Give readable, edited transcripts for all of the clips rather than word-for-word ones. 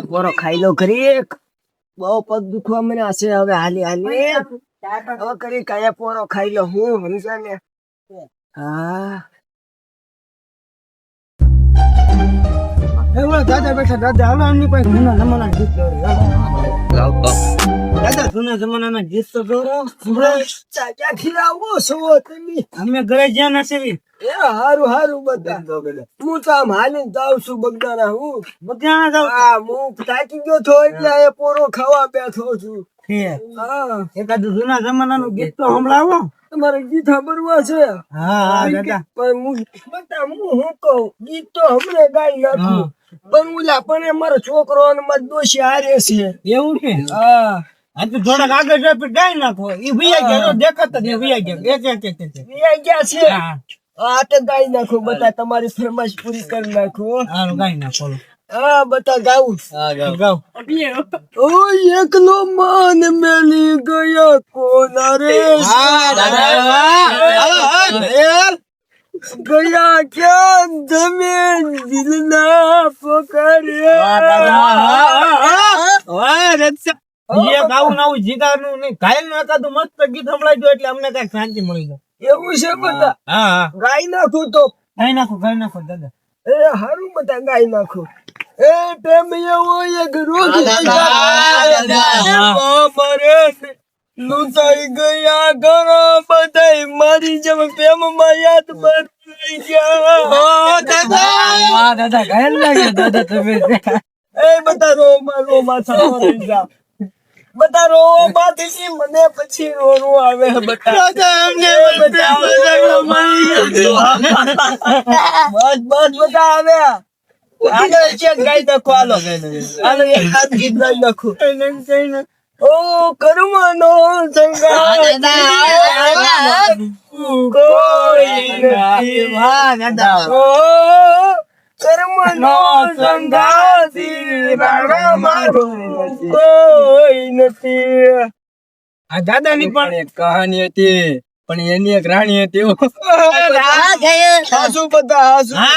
પોરો ખાઈ લો ઘરી બહુ પગ દુખવા મને હશે હવે હાલી હાલી હવે કરી કયા પોરો ખાઈ લો હું સમજા ને હા દાદા બેઠા દાદા હાલો એમની પાસે જૂના જમાના ગીત દાદા જૂના જમાના ગીત તો ગૌરવ ક્યાંથી આવો છો તમે અમે ઘરે જ્યાં નથી એ હારું હારું બધા હું તો આમ હાલીને જાઉં છું બગદાણા હું બગદાણા જાઉં હા હું થાકી ગયો છો એટલે એ પોરો ખાવા બેઠો છું એકાદું જૂના જમાનાનું ગીત તો સંભળાવો તમારે ગીત સાંભળવા છે હા દાદા પણ હું શું કહું ગીત તો હમણાં ગાઈ નાખું પણ ઓલા પણ મારો છોકરો અને મારો દોશી હારે છે એવું છે હા તો થોડાક આગળ ગાઈ નાખો એ ભૈયા ગયા દેખાતા ભૈયા ગયા છે હા તો ગાઈ નાખો બધા તમારી ફરમાઈશ પૂરી કરી નાખો ગાઈ નાખો હા બતા ગાઉં ગાઉં ઓ એકલો માન મેલી ગયા કોના રે ગયા ક્યાં તમે દિલના પકડ્યા જે ગાવું ના જીગાનું નહીં ગાયલ ના કાતું મસ્ત ગીત સંભળાઈ દો એટલે અમને કઈક શાંતિ મળી જાય એવું છે બધા હા ગાઈ નાખું તો ગાઈ નાખો દાદા એ હારું બધા ગાઈ નાખો એ પ્રેમ એવો એક રોગ લૂંટાઈ ગયા ઘણા બધા મારી જેમ પ્રેમમાં યાદ બની ગયા દાદા ગાયલ લાગે દાદા તમે એ બધા રોમાં થઈ જાવ બધા રોવા બાથી મને પછી રોવું આવે બધા બસ બધા આવે ગાઈ નાખો હાલો એકાદ ગીત ગાઈ નાખો ઓ કર્મનો કર્મનો સંગાતી કોઈ નથી આ દાદા ની પણ એક કહાની હતી પણ એની એક રાણી હતી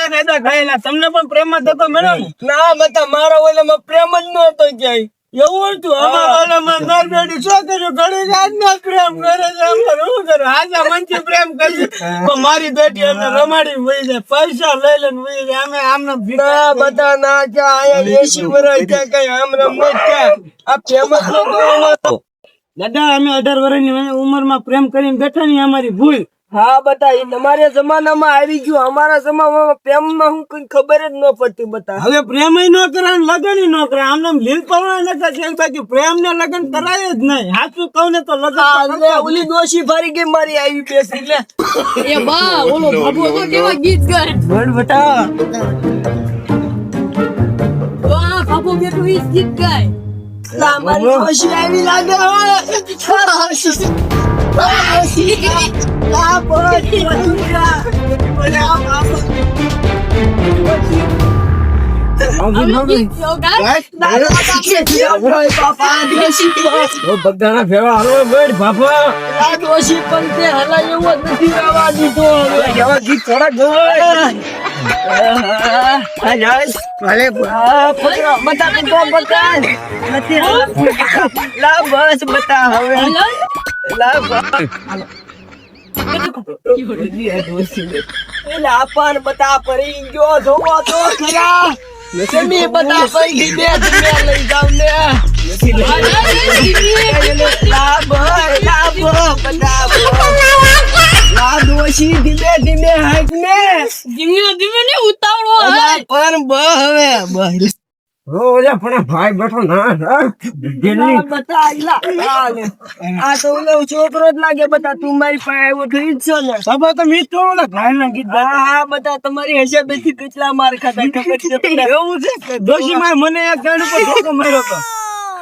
દાદા ગયેલા તમને પણ પ્રેમ જ હતો મેડમ ના બધા મારા ઓલામાં પ્રેમ જ નતો ક્યાંય એવું હતું અમારા ઓલામાં નરબેડી છોકરીઓ ઘણી જાતના પ્રેમ કરે છે અમારે શું કરે હાજા મનથી પ્રેમ કરી પણ મારી બેટી અમને રમાડી વહી જાય પૈસા લઈ લઈને વહી જાય અમે આમને બધા ના ક્યાં આયા 80 વર્ષ ક્યાં કઈ આમ રમ ક્યાં આ પ્રેમ જ નતો દાદા અમે 18 વર્ષની ઉંમરમાં પ્રેમ કરીને બેઠા ની અમારી ભૂલ હા બતા એ તમારા જમાનામાં આવી ગયું અમારા જમાનામાં પ્રેમમાં હું કઈ ખબર જ ન પડતી બતા હવે પ્રેમ ન કરે લગન ન કરે આમ લીલ પરવા ન કરે બાકી પ્રેમ ને લગન કરાય જ નહીં સાચું કહું ને તો લગન ઓલી દોશી ફરી ગઈ મારી આવી બેસી એટલે એ બા ઓલો બાબુ તો કેવા ગીત ગાય બોલ બટા વાહ બાબુ બેટું ઈ ગીત ગાય મારી દોશી આવી લાગે બગદાણા ફેવા હાલો બેડ બાપા આ દોશી પણ તે હલાય એવો નથી આવા દીધો હવે ગીત થોડા ગયો ભલે બતા નથી લા બસ બતા હવે લા આપણ બતા પડી ગયો જોવો તો ખરા નસમી બતા પડી બે લઈ જાવ ને દોશી ધીમે ધીમે હાક ને ધીમે ને ઉતાવળો પણ બ હવે રોજા પણ ભાઈ બેઠો ના આ તો ઓલો છોકરો જ લાગે બધા તું મારી પાસે આવ્યો તો ઈ જ છો ને સભા તો મીઠ થોડો ભાઈ ના કીધા હા બધા તમારી હિસાબેથી કેટલા માર ખાધા ખબર છે એવું છે દોશી માં મને એક ગાડ ઉપર ધોકો માર્યો તો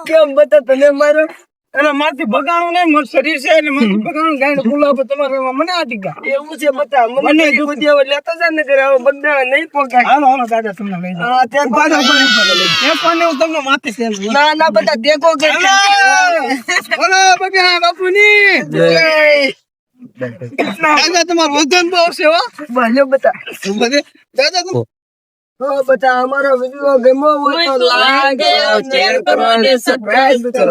કેમ બતા તને માર્યો અને મારથી બગાણું નહીં મારું શરીર છે એટલે મારથી બગાણું ગાય ગુલાબ તમારે મને આટી ગયા એવું છે બતા મને બધી હવે લેતા જા ને કરે હવે બગદાણા નહીં પોકાય હાલો હાલો દાદા તમને લઈ જાઓ હા ત્યાં પાછો એ પાને હું તમને માથે છે ના ના બતા દેખો કે બોલો બગા બાપુની દાદા તમારું વજન બહુ છે હો ભલે બતા દાદા બધા અમારો વિડીયો ગમ્યો હોય તો લાઈક કરો, શેર કરો અને સબસ્ક્રાઇબ કરો.